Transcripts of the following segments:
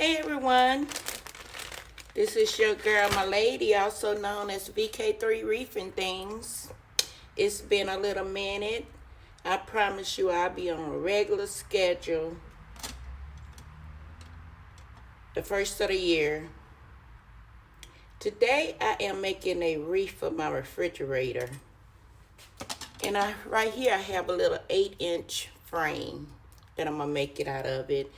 Hey everyone, this is your girl, my lady, also known as VK3 Reefing Things. It's been a little minute. I promise you I'll be on a regular schedule the first of the year. Today I am making a wreath for my refrigerator. And right here I have a little 8-inch frame that I'm going to make it out of it.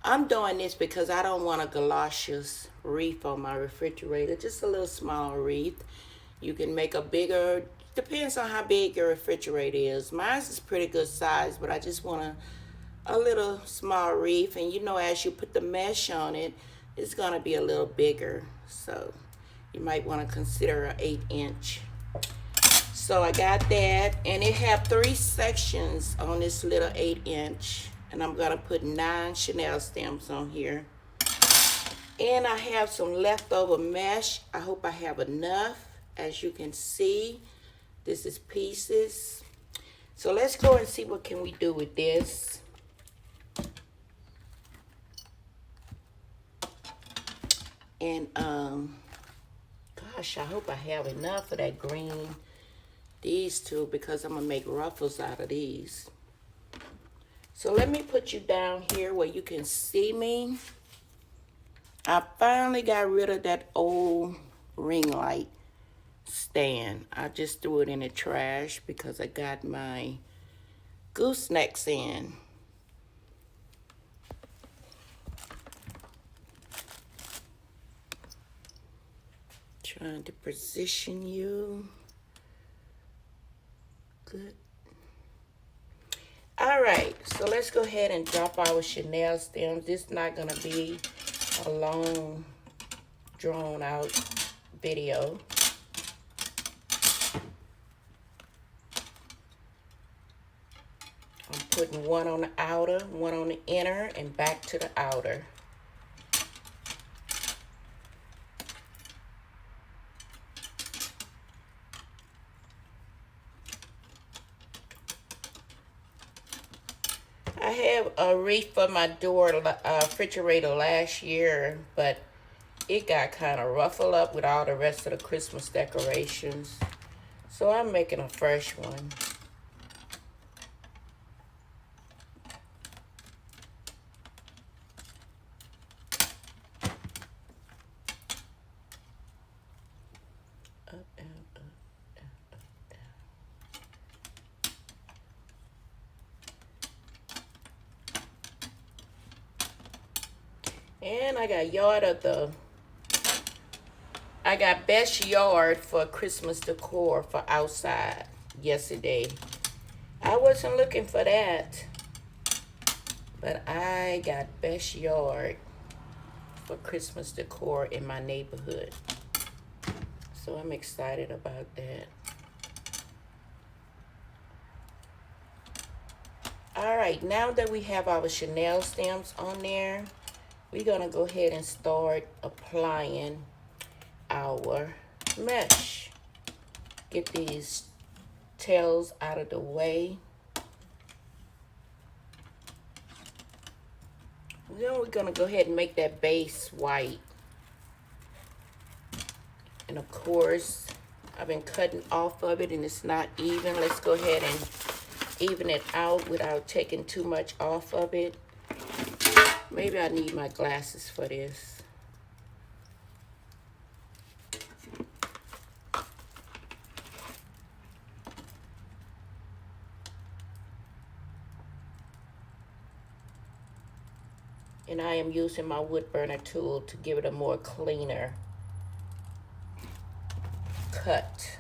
I'm doing this because I don't want a galoshes wreath on my refrigerator, just a little small wreath. You can make a bigger, depends on how big your refrigerator is. Mine is pretty good size, but I just want a little small wreath. And you know, as you put the mesh on it, it's going to be a little bigger. So you might want to consider an 8-inch. So I got that, and it have 3 sections on this little 8-inch. And I'm going to put 9 Chanel stems on here. And I have some leftover mesh. I hope I have enough. As you can see, this is pieces. So let's go and see what can we do with this. And, gosh, I hope I have enough of that green. These two, because I'm going to make ruffles out of these. So let me put you down here where you can see me. I finally got rid of that old ring light stand. I just threw it in the trash because I got my goosenecks in. Trying to position you. Good. All right, so let's go ahead and drop our Chanel stems. This is not going to be a long, drawn-out video. I'm putting one on the outer, one on the inner, and back to the outer. I have a wreath for my door refrigerator last year, but it got kind of ruffled up with all the rest of the Christmas decorations. So I'm making a fresh one. Up, down, up, down, up, down. And I got best yard for Christmas decor for outside yesterday. I wasn't looking for that, but I got best yard for Christmas decor in my neighborhood. So I'm excited about that. All right, now that we have our Chanel stems on there, we're gonna go ahead and start applying our mesh. Get these tails out of the way. Then we're gonna go ahead and make that base white. And of course, I've been cutting off of it and it's not even. Let's go ahead and even it out without taking too much off of it. Maybe I need my glasses for this. And I am using my wood burner tool to give it a more cleaner cut.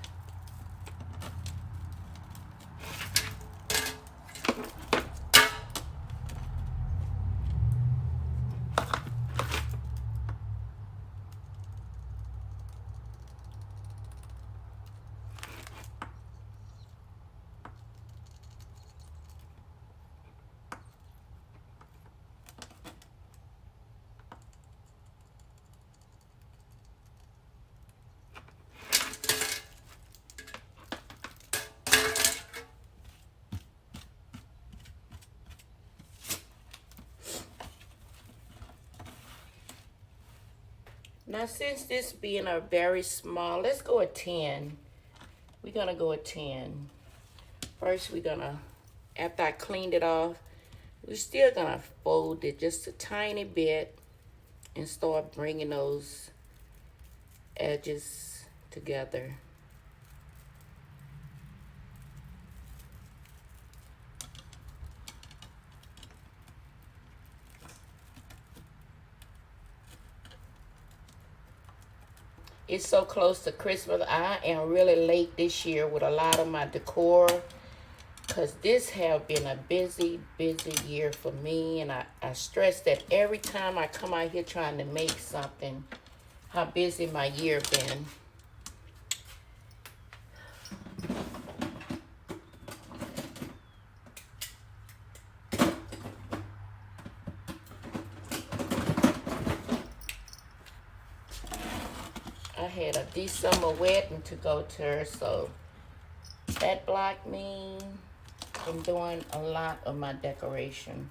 Now, since this being a very small, let's go at 10. We're gonna go at 10. First, we're gonna, after I cleaned it off, we're still gonna fold it just a tiny bit and start bringing those edges together. It's so close to Christmas. I am really late this year with a lot of my decor because this have been a busy year for me. And I stress that every time I come out here trying to make something, how busy my year been. I had a December wedding to go to, so that blocked me from doing a lot of my decoration.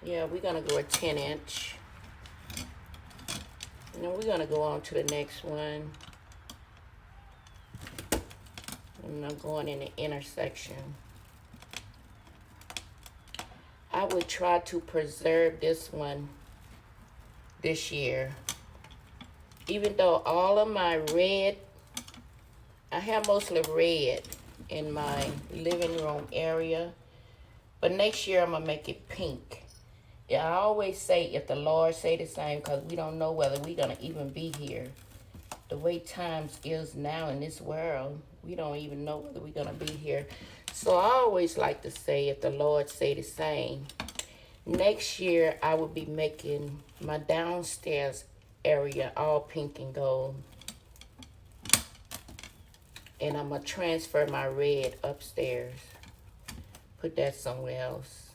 Yeah, we're gonna go a 10-inch. And then we're gonna go on to the next one. And I'm going in the intersection. I would try to preserve this one this year. Even though all of my red, I have mostly red in my living room area. But next year I'm gonna make it pink. Yeah, I always say if the Lord say the same, because we don't know whether we're gonna even be here. The way times is now in this world, we don't even know whether we're gonna be here. So I always like to say if the Lord say the same. Next year I will be making my downstairs area all pink and gold. And I'm gonna transfer my red upstairs. Put that somewhere else.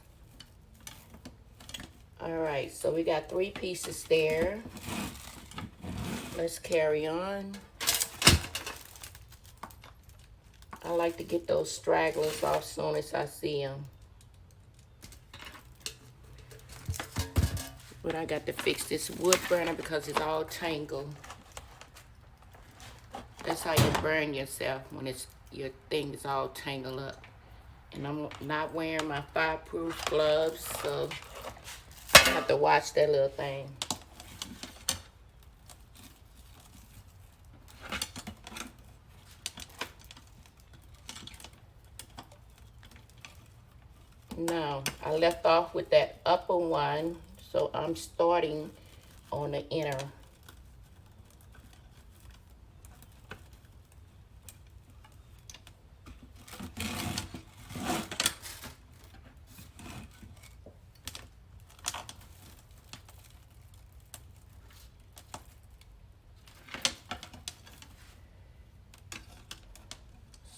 All right, so we got 3 pieces there. Let's carry on. I like to get those stragglers off as soon as I see them. But I got to fix this wood burner because it's all tangled. That's how you burn yourself when your thing is all tangled up. And I'm not wearing my fireproof gloves, so I have to watch that little thing. Now, I left off with that upper one, so I'm starting on the inner.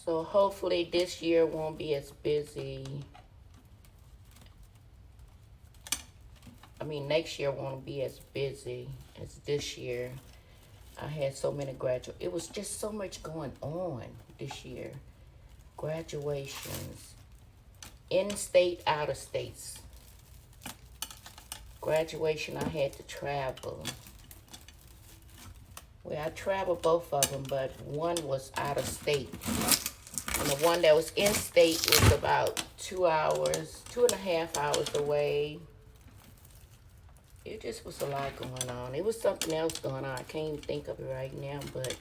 So hopefully this year won't be as busy. I mean, next year won't be as busy as this year. I had so many it was just so much going on this year. Graduations. In-state, out-of-states. Graduation, I had to travel. Well, I traveled both of them, but one was out of state. And the one that was in state was about 2 hours, 2.5 hours away. It just was a lot going on. It was something else going on. I can't even think of it right now, but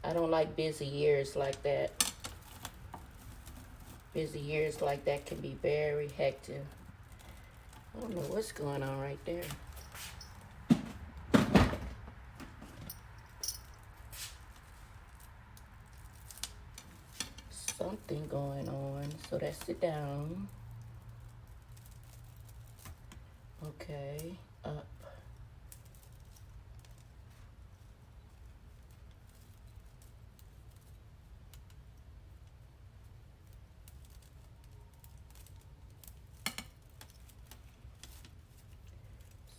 I don't like busy years like that. Busy years like that can be very hectic. I don't know what's going on right there. Something going on. So let's sit down. Okay, up.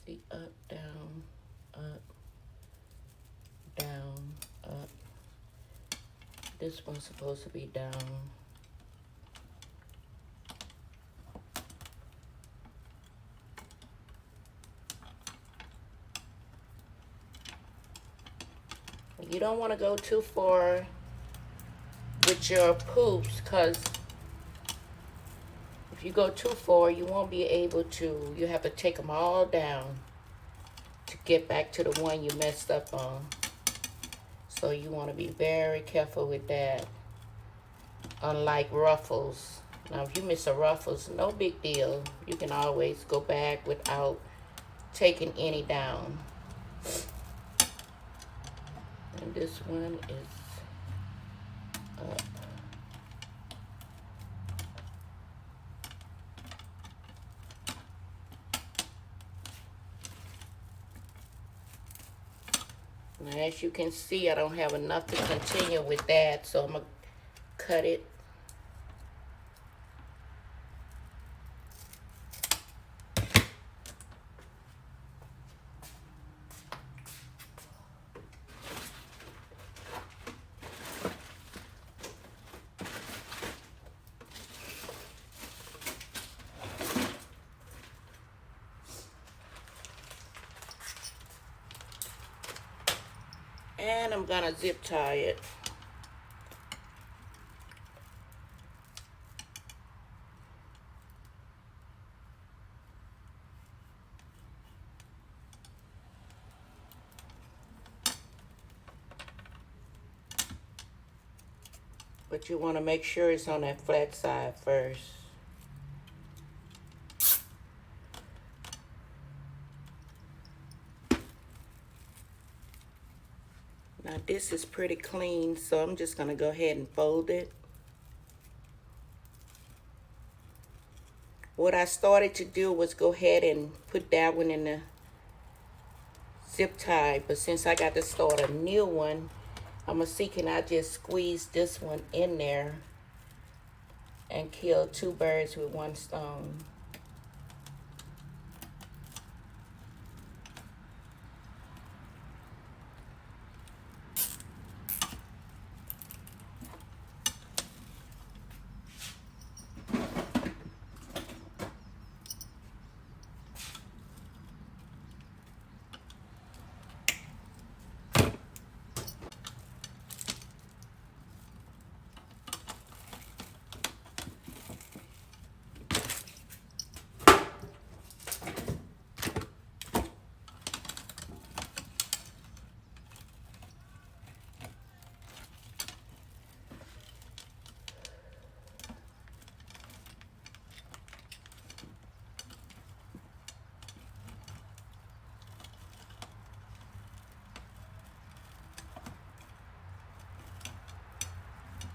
See, up, down, up, down, up. This one's supposed to be down. You don't want to go too far with your poops, because if you go too far, you won't be able to. You have to take them all down to get back to the one you messed up on. So you want to be very careful with that. Unlike ruffles. Now, if you miss a ruffles, no big deal. You can always go back without taking any down. And this one is up. Now, as you can see, I don't have enough to continue with that, so I'm going to cut it. And I'm going to zip tie it. But you want to make sure it's on that flat side first. Now this is pretty clean, so I'm just going to go ahead and fold it. What I started to do was go ahead and put that one in the zip tie, but since I got to start a new one, I'm going to see, can I just squeeze this one in there and kill two birds with one stone.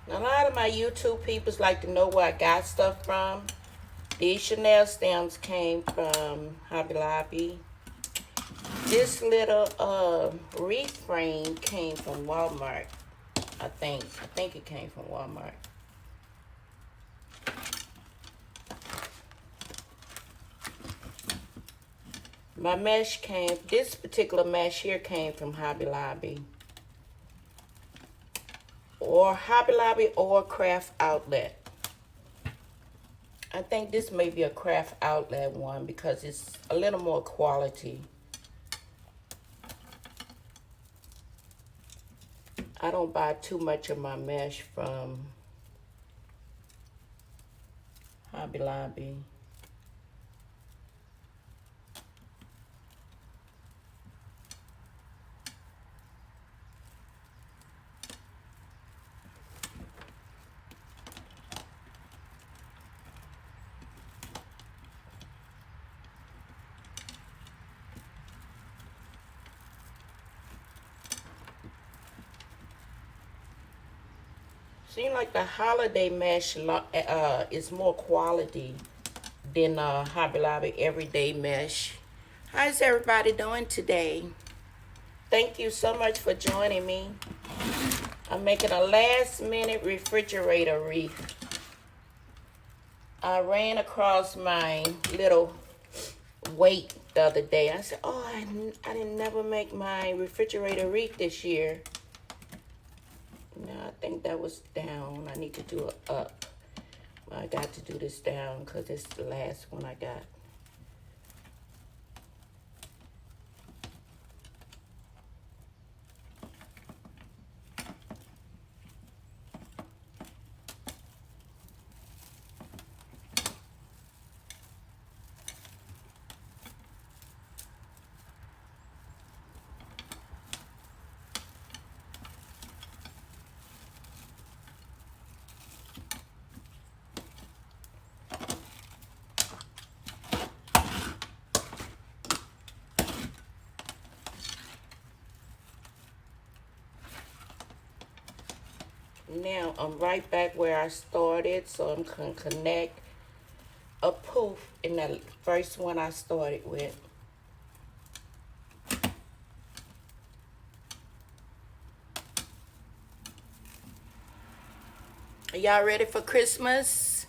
Now, a lot of my YouTube peoples like to know where I got stuff from. These Chanel stamps came from Hobby Lobby. This little wreath frame came from Walmart. I think it came from Walmart. My mesh came, this particular mesh here came from Hobby Lobby. Or Hobby Lobby or Craft Outlet. I think this may be a Craft Outlet one because it's a little more quality. I don't buy too much of my mesh from Hobby Lobby. Seems like the holiday mesh is more quality than Hobby Lobby everyday mesh. How's everybody doing today? Thank you so much for joining me. I'm making a last minute refrigerator wreath. I ran across my little weight the other day. I said, oh, I didn't never make my refrigerator wreath this year. No, I think that was down. I need to do it up. I got to do this down because it's the last one I got. now I'm right back where I started, so I'm going to connect a poof in that first one I started with. Are y'all ready for Christmas?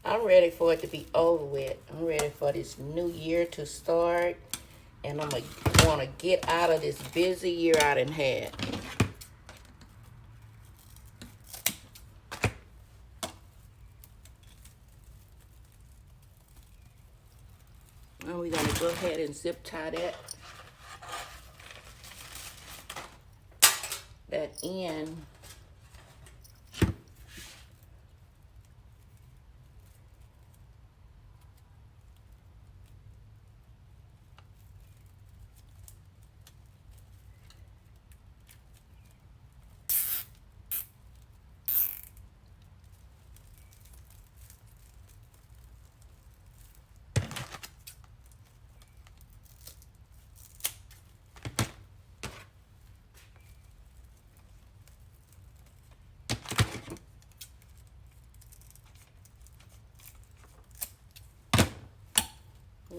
I'm ready for it to be over with. I'm ready for this new year to start. And I'm going to want to get out of this busy year I done had. Now we're going to go ahead and zip tie that end.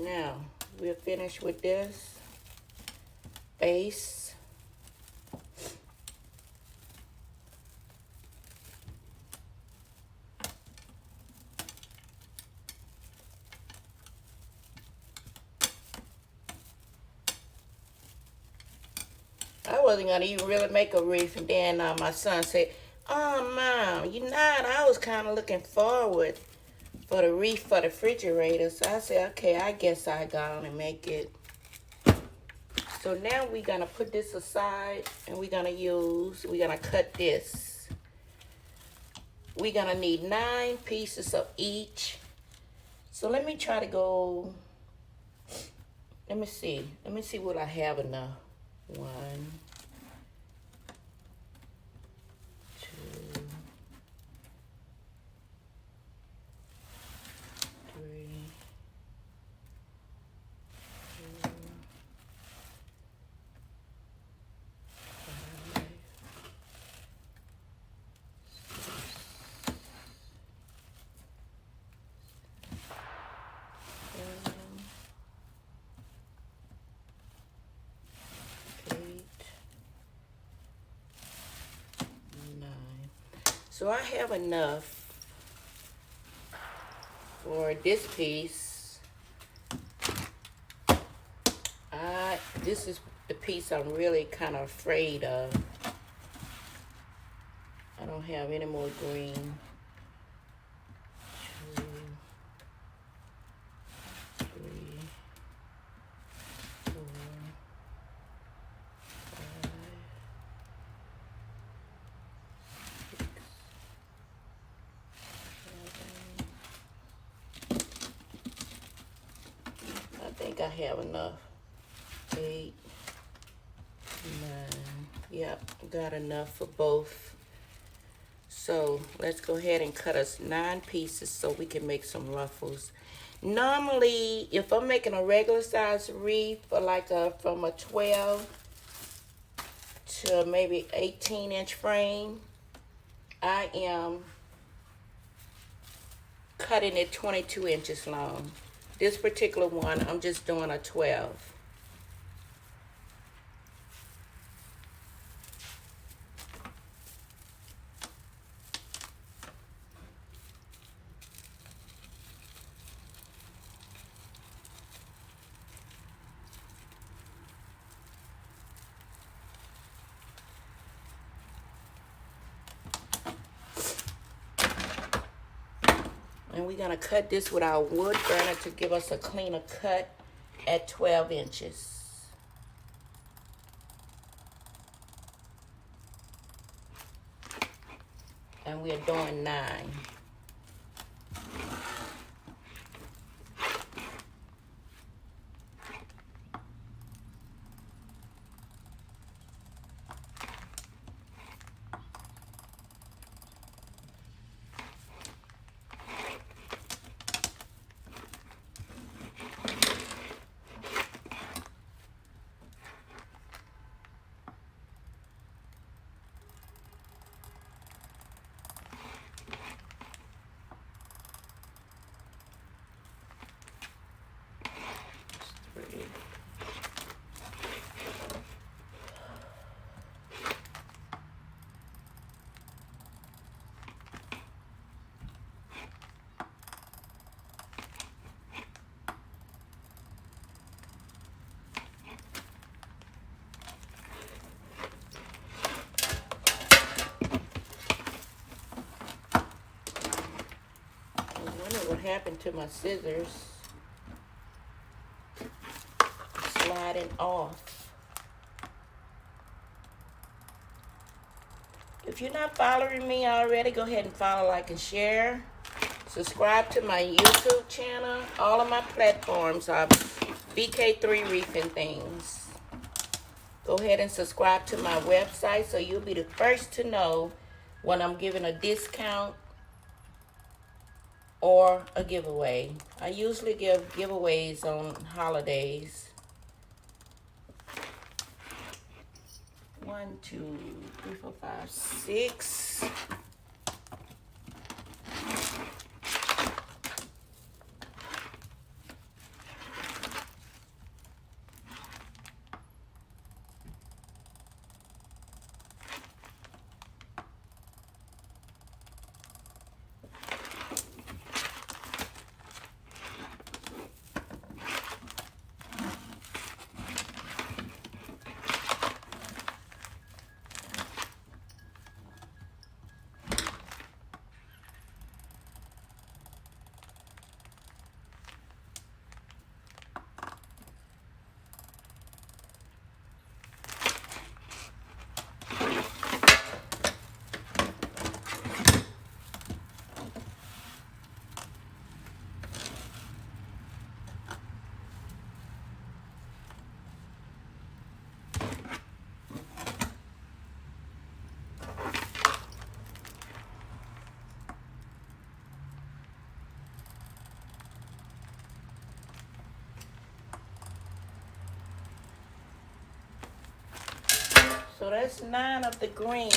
Now, we're finished with this base. I wasn't going to even really make a wreath, and then my son said, "Oh, Mom, you not? I was kind of looking forward for the wreath for the refrigerator." So I said, okay, I guess I got on and make it. So now we're going to put this aside, and we're going to cut this. We're going to need 9 pieces of each. So let me try to go, let me see will I have enough. 1, 2, 3, 4, 5, 6, 7, 8, 9. So I have enough for this piece. This is the piece I'm really kind of afraid of. I don't have any more green. 2, 3, 4, 5, 6, 7. I think I have enough. 8, 9. Yep, got enough for both. So let's go ahead and cut us 9 pieces so we can make some ruffles. Normally, if I'm making a regular size wreath for like from a 12 to maybe 18-inch frame, I am cutting it 22 inches long. This particular one, I'm just doing a 12. And we're going to cut this with our wood burner to give us a cleaner cut at 12 inches. And we're doing 9. happened to my scissors? It's sliding off. If you're not following me already, go ahead and follow, like, and share. Subscribe to my YouTube channel. All of my platforms are BK3 Reefing Things. Go ahead and subscribe to my website so you'll be the first to know when I'm giving a discount or a giveaway. I usually give giveaways on holidays. 1, 2, 3, 4, 5, 6. So that's 9 of the green.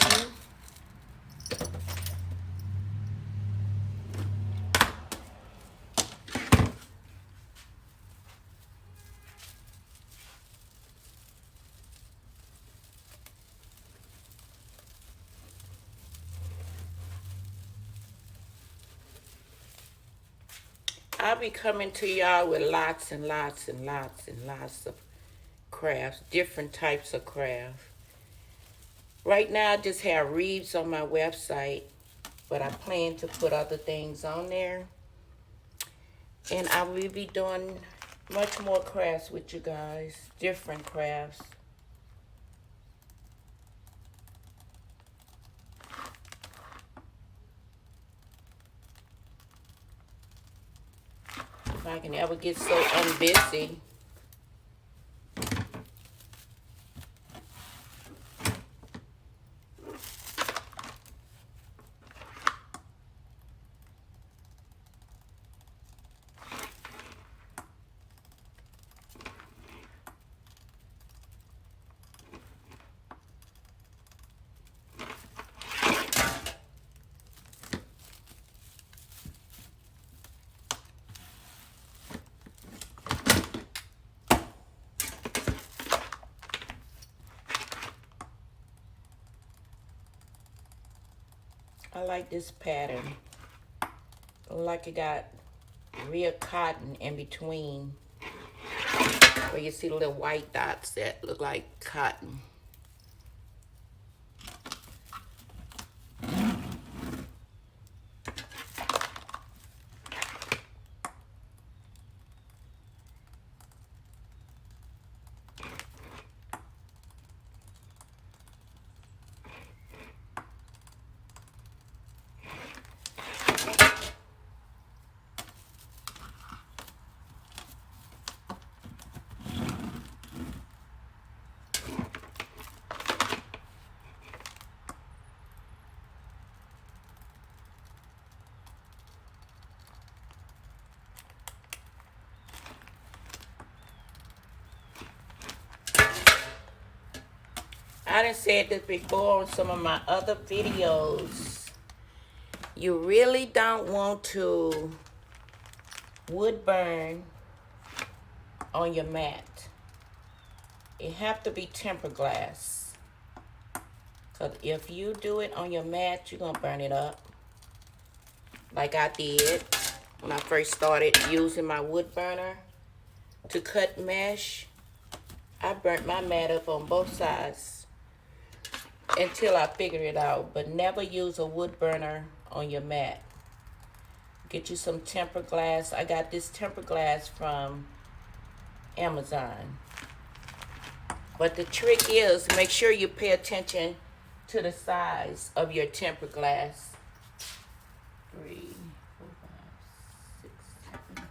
I'll be coming to y'all with lots and lots and lots and lots of crafts, different types of crafts. Right now, I just have wreaths on my website, but I plan to put other things on there. And I will be doing much more crafts with you guys, different crafts. If I can ever get so unbusy. I like this pattern. Like it got real cotton in between, where you see the little white dots that look like cotton. I done said this before on some of my other videos. You really don't want to wood burn on your mat. It have to be tempered glass. Because if you do it on your mat, you're going to burn it up. Like I did when I first started using my wood burner to cut mesh. I burnt my mat up on both sides until I figured it out. But never use a wood burner on your mat. Get you some tempered glass. I got this tempered glass from Amazon. But the trick is make sure you pay attention to the size of your tempered glass. 3, 4, 5, 6, 7.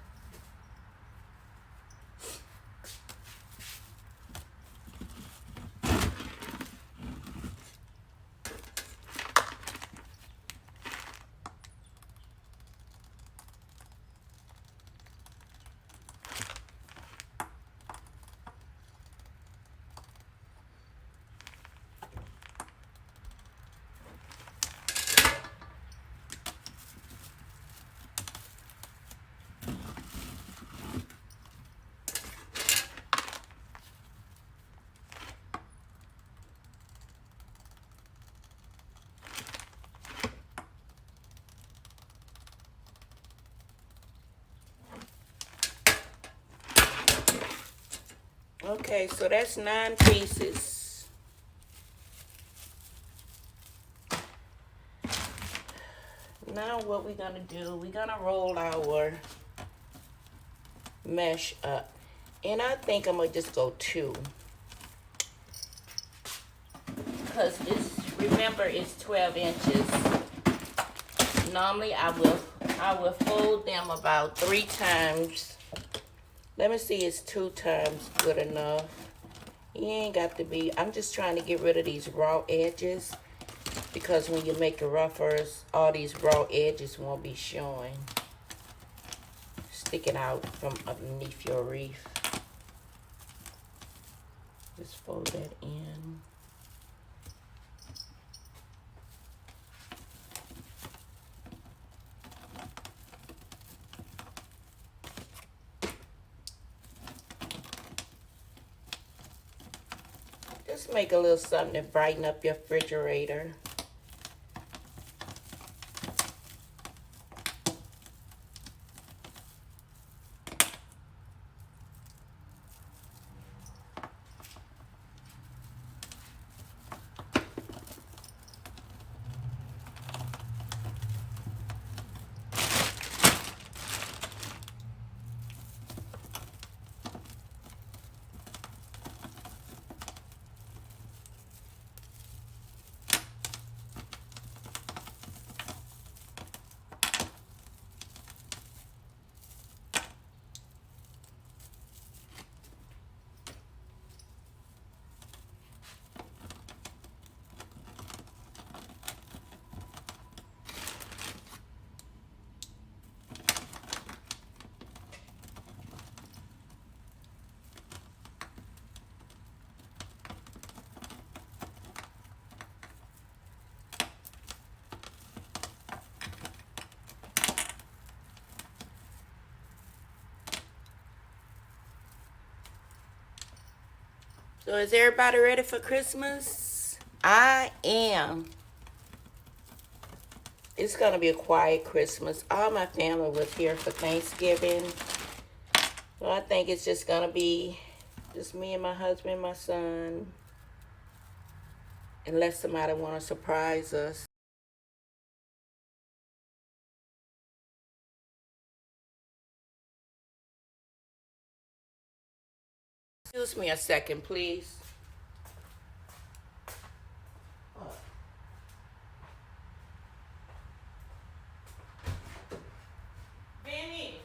Okay, so that's 9 pieces. Now what we're gonna do, we're gonna roll our mesh up. And I think I'm gonna just go 2. Because remember it's 12 inches. Normally I will fold them about 3 times. Let me see, is 2 times good enough? You ain't got to be. I'm just trying to get rid of these raw edges, because when you make the ruffles, all these raw edges won't be showing, sticking out from underneath your wreath. Just fold that in. Just make a little something to brighten up your refrigerator. So is everybody ready for Christmas? I am. It's going to be a quiet Christmas. All my family was here for Thanksgiving. So I think it's just going to be just me and my husband, my son. Unless somebody want to surprise us. Excuse me a second, please. Benny.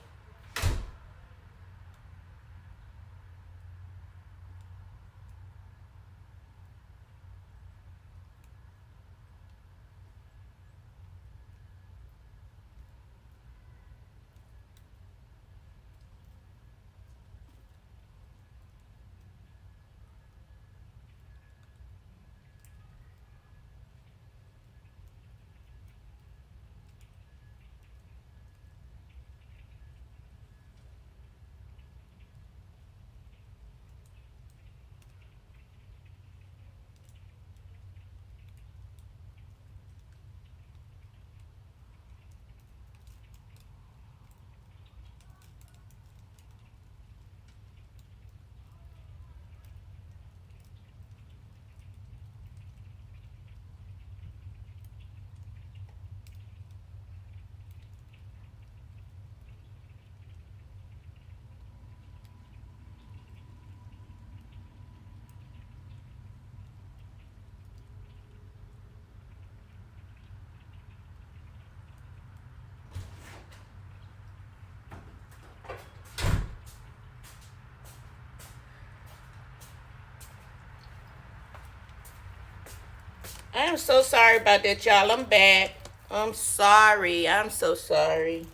I am so sorry about that, y'all. I'm back. I'm sorry. I'm so sorry.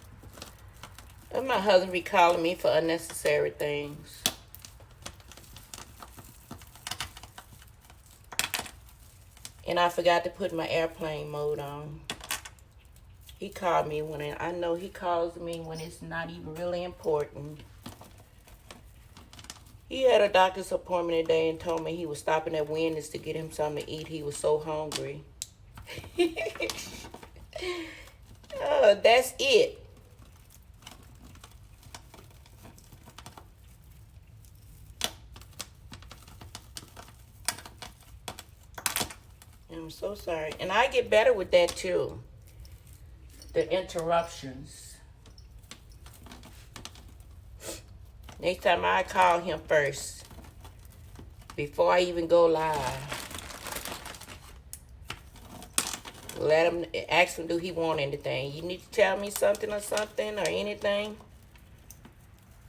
And my husband be calling me for unnecessary things. And I forgot to put my airplane mode on. He called me when I know he calls me when it's not even really important. He had a doctor's appointment today and told me he was stopping at Wendy's to get him something to eat. He was so hungry. Oh, that's it. I'm so sorry. And I get better with that too. The interruptions. Next time I call him first. Before I even go live. Let him, ask him, do he want anything? You need to tell me something or anything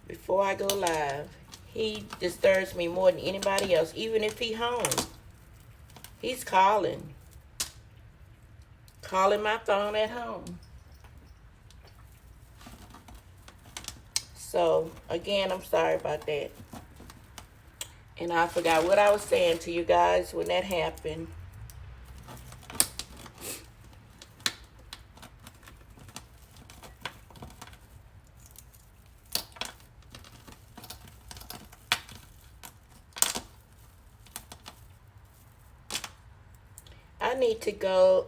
before I go live. He disturbs me more than anybody else, even if he home. He's calling my phone at home. So, again, I'm sorry about that. And I forgot what I was saying to you guys when that happened. I need to go,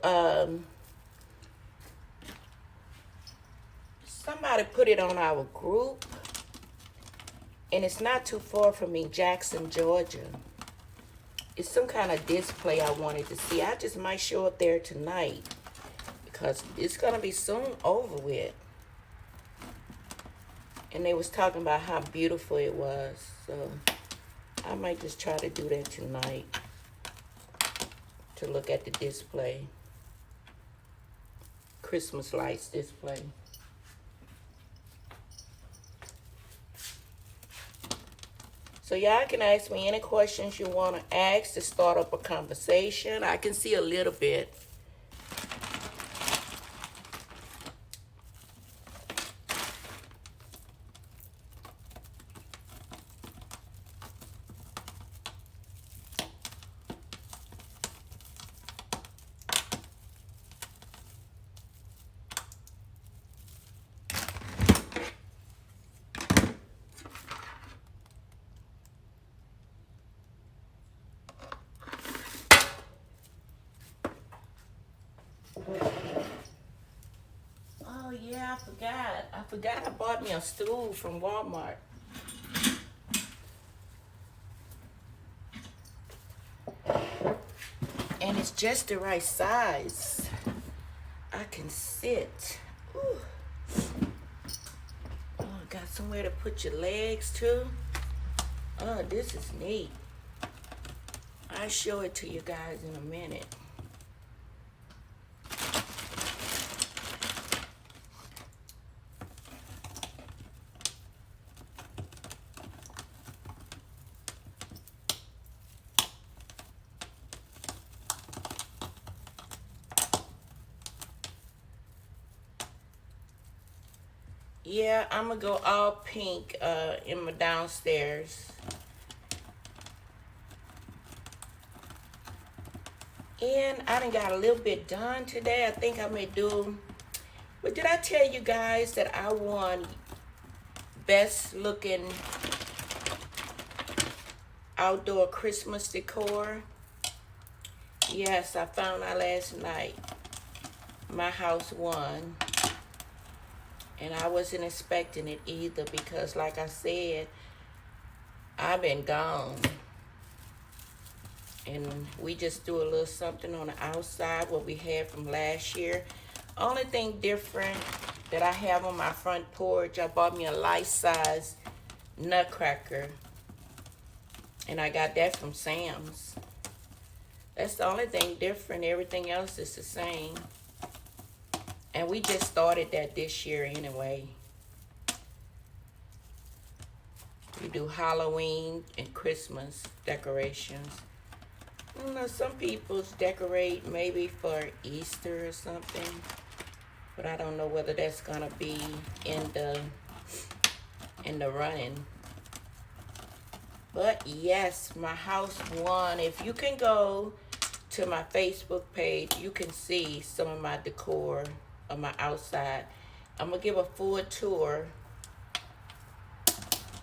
somebody put it on our group. And it's not too far from me, Jackson, Georgia. It's some kind of display I wanted to see. I just might show up there tonight because it's going to be soon over with. And they was talking about how beautiful it was. So I might just try to do that tonight to look at the display. Christmas lights display. So y'all can ask me any questions you want to ask to start up a conversation. I can see a little bit. Oh yeah, I forgot I bought me a stool from Walmart. And it's just the right size. I can sit. Ooh. Oh, got somewhere to put your legs too. Oh, this is neat. I'll show it to you guys in a minute. Yeah, I'm gonna go all pink in my downstairs. And I done got a little bit done today. I think I may do. But did I tell you guys that I won best looking outdoor Christmas decor? Yes, I found out last night. My house won. And I wasn't expecting it either because, like I said, I've been gone. And we just do a little something on the outside, what we had from last year. Only thing different that I have on my front porch, I bought me a life-size nutcracker. And I got that from Sam's. That's the only thing different. Everything else is the same. And we just started that this year anyway. We do Halloween and Christmas decorations. I don't know, some people decorate maybe for Easter or something, but I don't know whether that's gonna be in the running. But yes, my house won. If you can go to my Facebook page, you can see some of my decor of my outside. I'm gonna give a full tour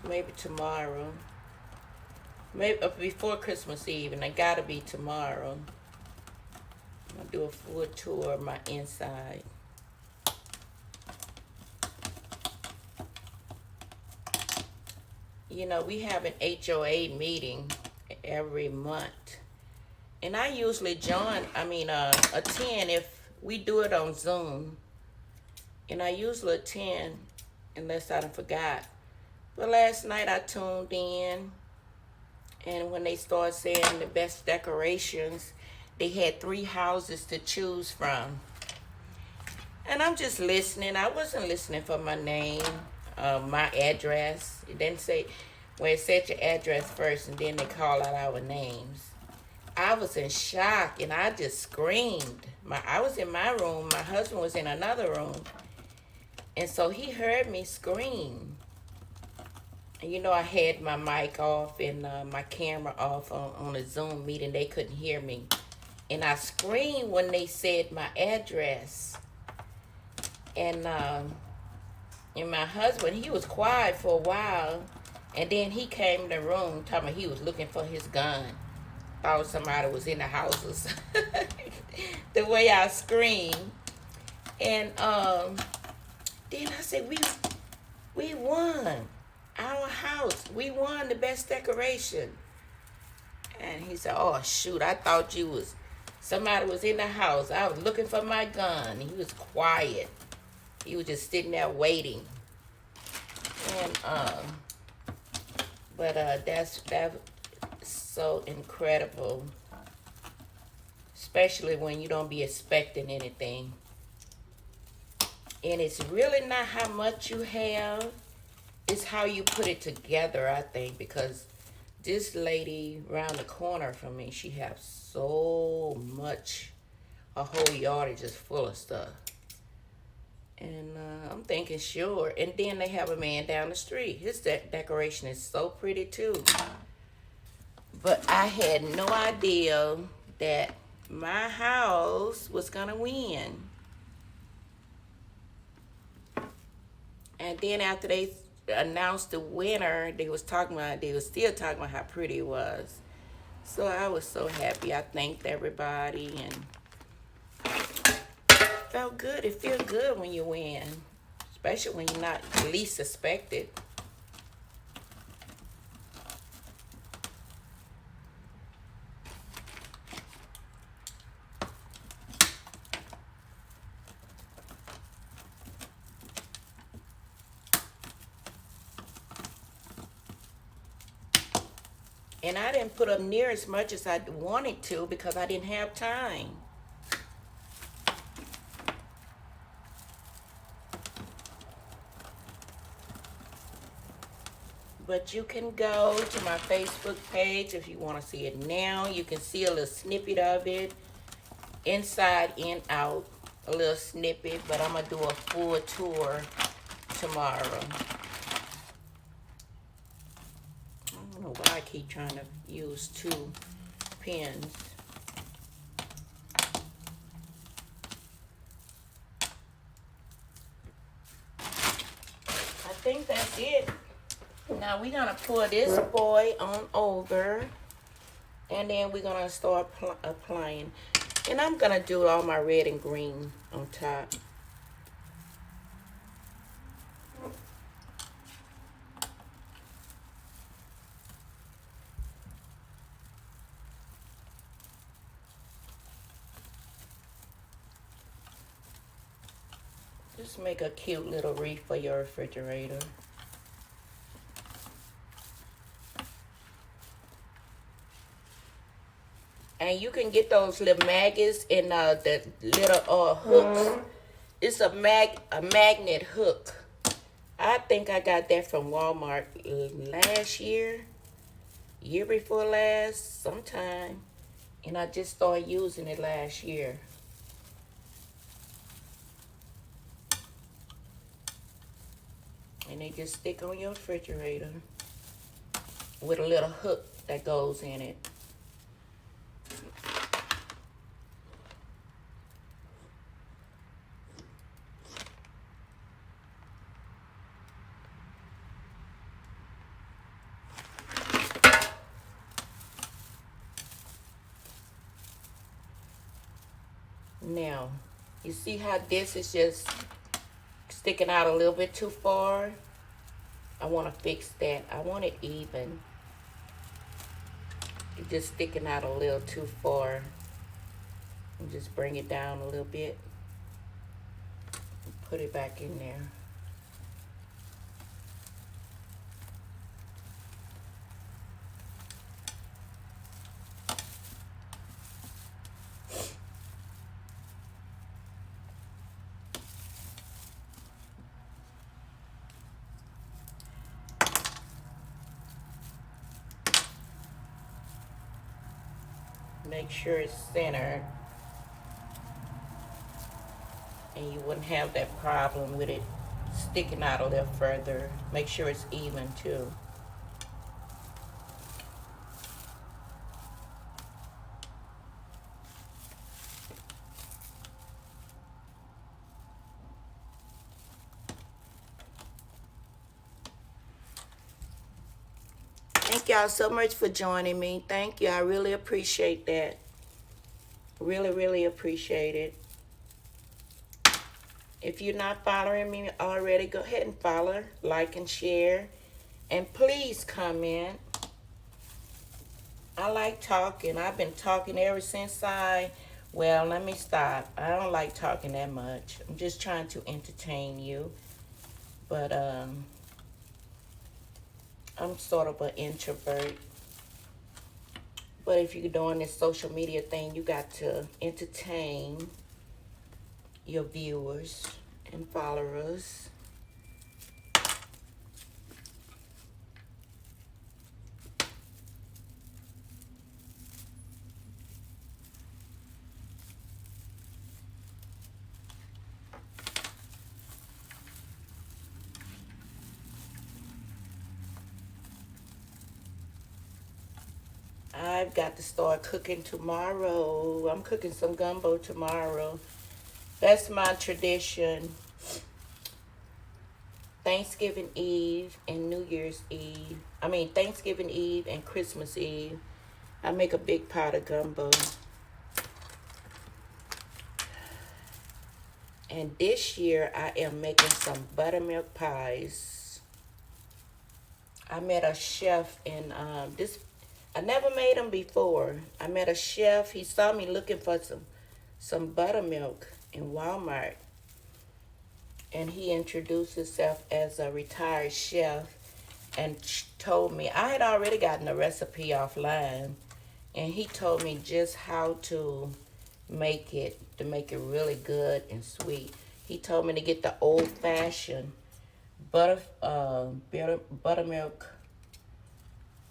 maybe tomorrow, maybe before Christmas Eve, and it gotta be tomorrow. I'm gonna do a full tour of my inside. You know, we have an HOA meeting every month, and I usually attend if we do it on Zoom, and I usually attend unless I forgot. But last night I tuned in, and when they started saying the best decorations, they had 3 houses to choose from. And I'm just listening. I wasn't listening for my name, my address. It didn't say, where it said your address first, and then they call out our names. I was in shock, and I just screamed. I was in my room. My husband was in another room. And so he heard me scream. And you know, I had my mic off and my camera off on a Zoom meeting. They couldn't hear me. And I screamed when they said my address. And my husband, he was quiet for a while. And then he came in the room talking about he was looking for his gun. Thought somebody was in the houses. The way I screamed. And then I said, we won our house. We won the best decoration. And he said, oh, shoot, I thought somebody was in the house. I was looking for my gun. He was quiet. He was just sitting there waiting. And, that's so incredible. Especially when you don't be expecting anything. And it's really not how much you have. It's how you put it together, I think. Because this lady around the corner from me, she has so much. Her whole yard is just full of stuff. And I'm thinking, sure. And then they have a man down the street. His decoration is so pretty, too. But I had no idea that my house was going to win. And then after they announced the winner, they were still talking about how pretty it was. So I was so happy. I thanked everybody and felt good. It feels good when you win, especially when you're not least suspected. And I didn't put up near as much as I wanted to because I didn't have time. But you can go to my Facebook page if you want to see it now. You can see a little snippet of it. Inside and out. A little snippet. But I'm going to do a full tour tomorrow. I don't know why I keep trying to use 2 pens. I think that's it. Now we're going to pour this boy on over. And then we're going to start applying. And I'm going to do all my red and green on top. Just make a cute little wreath for your refrigerator. And you can get those little maggots in the little hooks. It's a magnet hook. I think I got that from Walmart last year before last, sometime. And I just started using it last year. And they just stick on your refrigerator with a little hook that goes in it. Now, you see how this is just sticking out a little bit too far? I want to fix that. I want it even. It's just sticking out a little too far. And just bring it down a little bit. And put it back in there. Make sure it's centered, and you wouldn't have that problem with it sticking out a little further. Make sure it's even too. Thank y'all so much for joining me. Thank you. I really appreciate that. Really, really appreciate it. If you're not following me already, go ahead and follow, like, and share. And please comment. I like talking. I've been talking ever since well, let me stop. I don't like talking that much. I'm just trying to entertain you. But I'm sort of an introvert. But if you're doing this social media thing, you got to entertain your viewers and followers. I've got to start cooking tomorrow. I'm cooking some gumbo tomorrow. That's my tradition. Thanksgiving Eve and New Year's Eve. Thanksgiving Eve and Christmas Eve. I make a big pot of gumbo. And this year I am making some buttermilk pies. I met a chef in I never made them before. I met a chef. He saw me looking for some buttermilk in Walmart. And he introduced himself as a retired chef and told me, I had already gotten a recipe offline. And he told me just how to make it really good and sweet. He told me to get the old-fashioned buttermilk,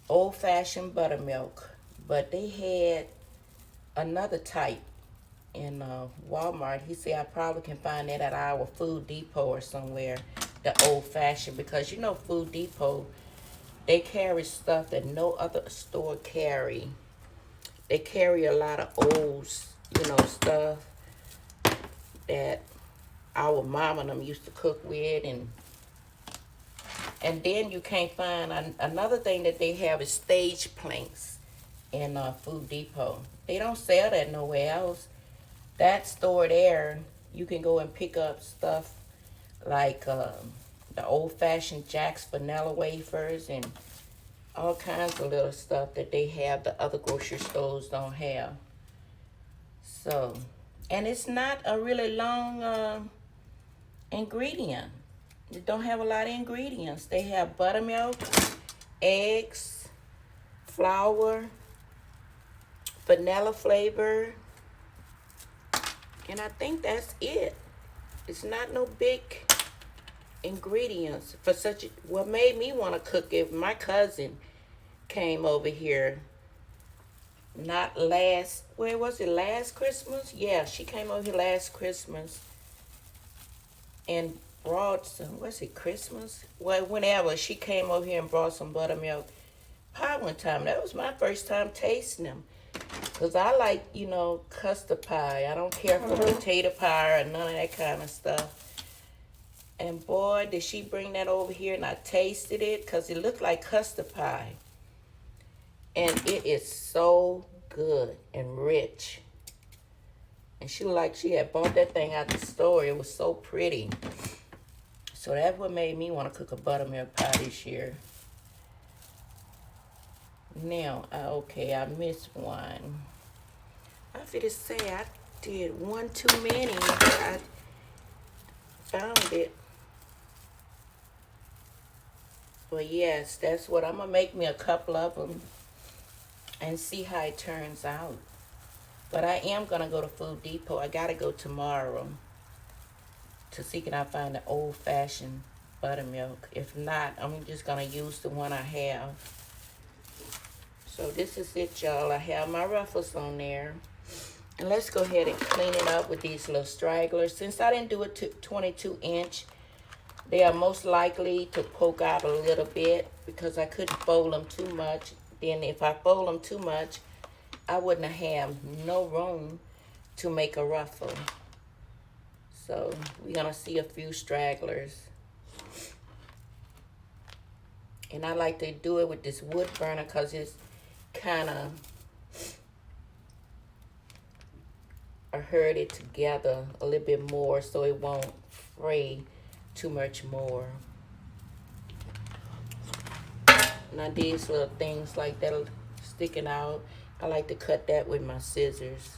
old-fashioned buttermilk, but they had another type in Walmart. He said I probably can find that at our Food Depot or somewhere, the old-fashioned, because you know Food Depot, they carry stuff that no other store carry. They carry a lot of old, stuff that our mom and them used to cook with, and then you can't find another thing that they have is stage planks in Food Depot. They don't sell that nowhere else. That store there, you can go and pick up stuff like the old-fashioned Jack's vanilla wafers and all kinds of little stuff that they have the other grocery stores don't have. So, and it's not a really long ingredient. They don't have a lot of ingredients. They have buttermilk, eggs, flour, vanilla flavor, and I think that's it. It's not no big ingredients for such what made me want to cook it. My cousin came over here not last, where was it, last Christmas? Yeah, she came over here last Christmas and brought some, was it Christmas? Well, whenever she came over here and brought some buttermilk pie one time. That was my first time tasting them. Because I like, you know, custard pie. I don't care for potato pie or none of that kind of stuff. And boy, did she bring that over here and I tasted it because it looked like custard pie. And it is so good and rich. And she looked like she had bought that thing out the store. It was so pretty. So that's what made me want to cook a buttermilk pie this year. Now, okay, I missed one. I feel to say I did one too many. I found it. But yes, that's what I'm going to make me a couple of them and see how it turns out. But I am going to go to Food Depot. I got to go tomorrow to see can I find the old-fashioned buttermilk. If not, I'm just going to use the one I have. So this is it, y'all. I have my ruffles on there. And let's go ahead and clean it up with these little stragglers. Since I didn't do it to 22 inch, they are most likely to poke out a little bit because I couldn't fold them too much. Then if I fold them too much, I wouldn't have no room to make a ruffle. So we're going to see a few stragglers. And I like to do it with this wood burner because it's kind of herd it together a little bit more so it won't fray too much more. Now these little things like that are sticking out, I like to cut that with my scissors.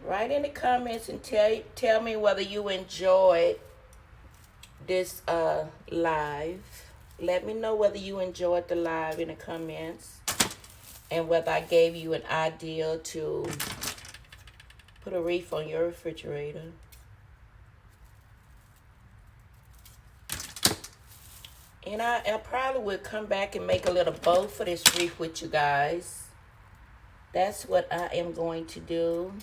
Write in the comments and tell me whether you enjoyed this live. Let me know whether you enjoyed the live in the comments and whether I gave you an idea to put a wreath on your refrigerator. And I probably will come back and make a little bow for this wreath with you guys. That's what I am going to do.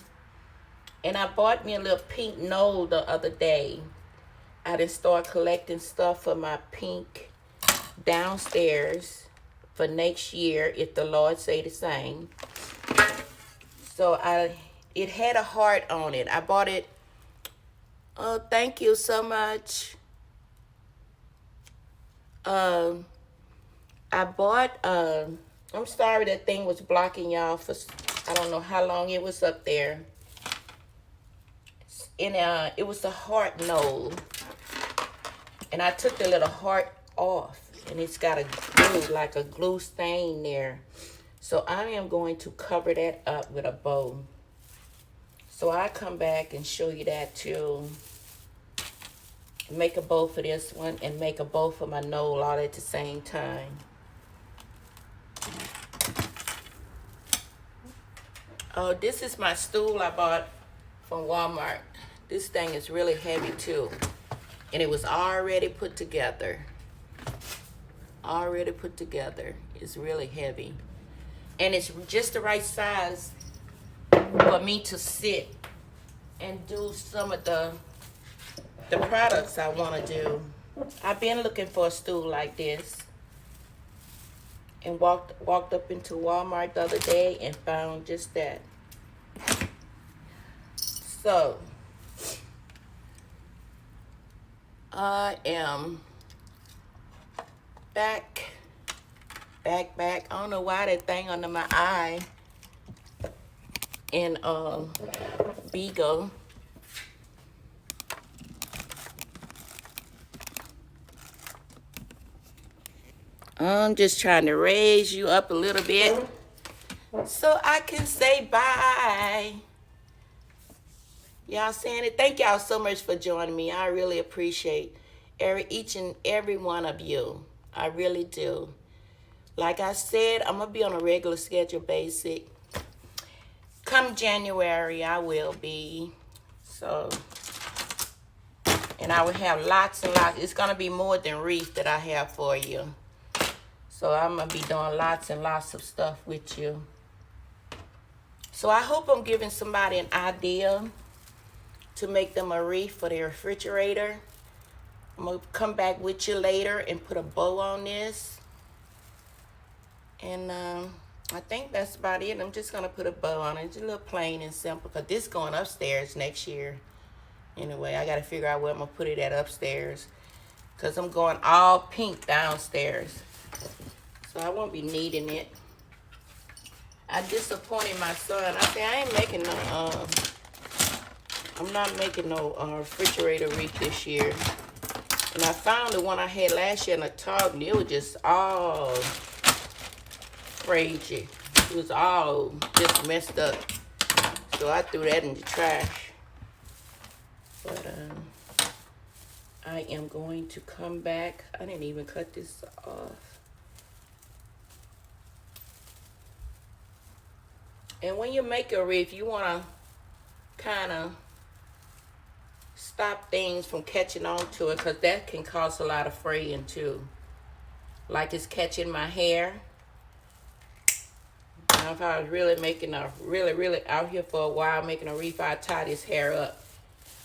And I bought me a little pink knoll the other day. I done start collecting stuff for my pink downstairs for next year, if the Lord say the same. So it had a heart on it. I bought it. Oh, thank you so much. I bought, I'm sorry that thing was blocking y'all for, I don't know how long it was up there. And it was a heart knoll. And I took the little heart off. And it's got a glue, like a glue stain there. So I am going to cover that up with a bow. So I'll come back and show you that too. Make a bow for this one and make a bow for my knoll all at the same time. Oh, this is my stool I bought from Walmart. This thing is really heavy too. And it was already put together. Already put together. It's really heavy. And it's just the right size for me to sit and do some of the products I want to do. I've been looking for a stool like this. And walked up into Walmart the other day and found just that. So I am back. I don't know why that thing under my eye in Bigo. I'm just trying to raise you up a little bit so I can say bye. Y'all saying it? Thank y'all so much for joining me. I really appreciate each and every one of you. I really do. Like I said, I'm going to be on a regular schedule basis. Come January, I will be. So And I will have lots and lots. It's going to be more than wreath that I have for you. So I'm going to be doing lots and lots of stuff with you. So I hope I'm giving somebody an idea to make them a wreath for their refrigerator. I'm going to come back with you later and put a bow on this. And I think that's about it. I'm just going to put a bow on it. Just a little plain and simple. Because this is going upstairs next year. Anyway, I got to figure out where I'm going to put it at upstairs. Because I'm going all pink downstairs. So I won't be needing it. I disappointed my son. I said, I ain't making no, I'm not making no refrigerator wreath this year. And I found the one I had last year in a Target. It was just all crazy. It was all just messed up. So I threw that in the trash. But I am going to come back. I didn't even cut this off. And when you make a wreath, you want to kind of stop things from catching on to it, because that can cause a lot of fraying too. Like it's catching my hair. Now if I was really making a, really out here for a while making a wreath, I'd tie this hair up.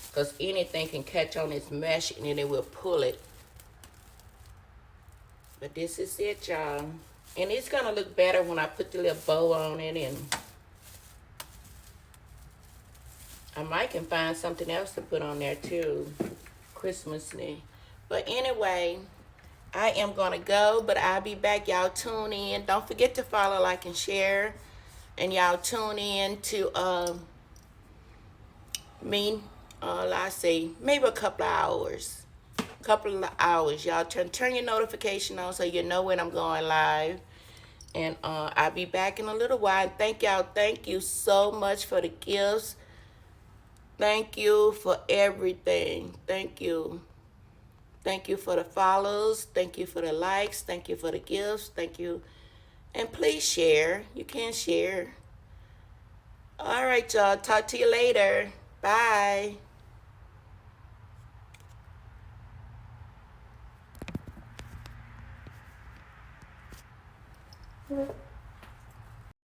Because anything can catch on this mesh and then it will pull it. But this is it, y'all. And it's going to look better when I put the little bow on it. And I might can find something else to put on there too. Christmas-y. But anyway, I am going to go. But I'll be back. Y'all tune in. Don't forget to follow, like, and share. And y'all tune in to me. I say maybe a couple of hours. Y'all turn your notification on so you know when I'm going live. And I'll be back in a little while. Thank y'all. Thank you so much for the gifts. Thank you for everything. Thank you. Thank you for the follows. Thank you for the likes. Thank you for the gifts. Thank you. And please share. You can share. All right, y'all. Talk to you later. Bye.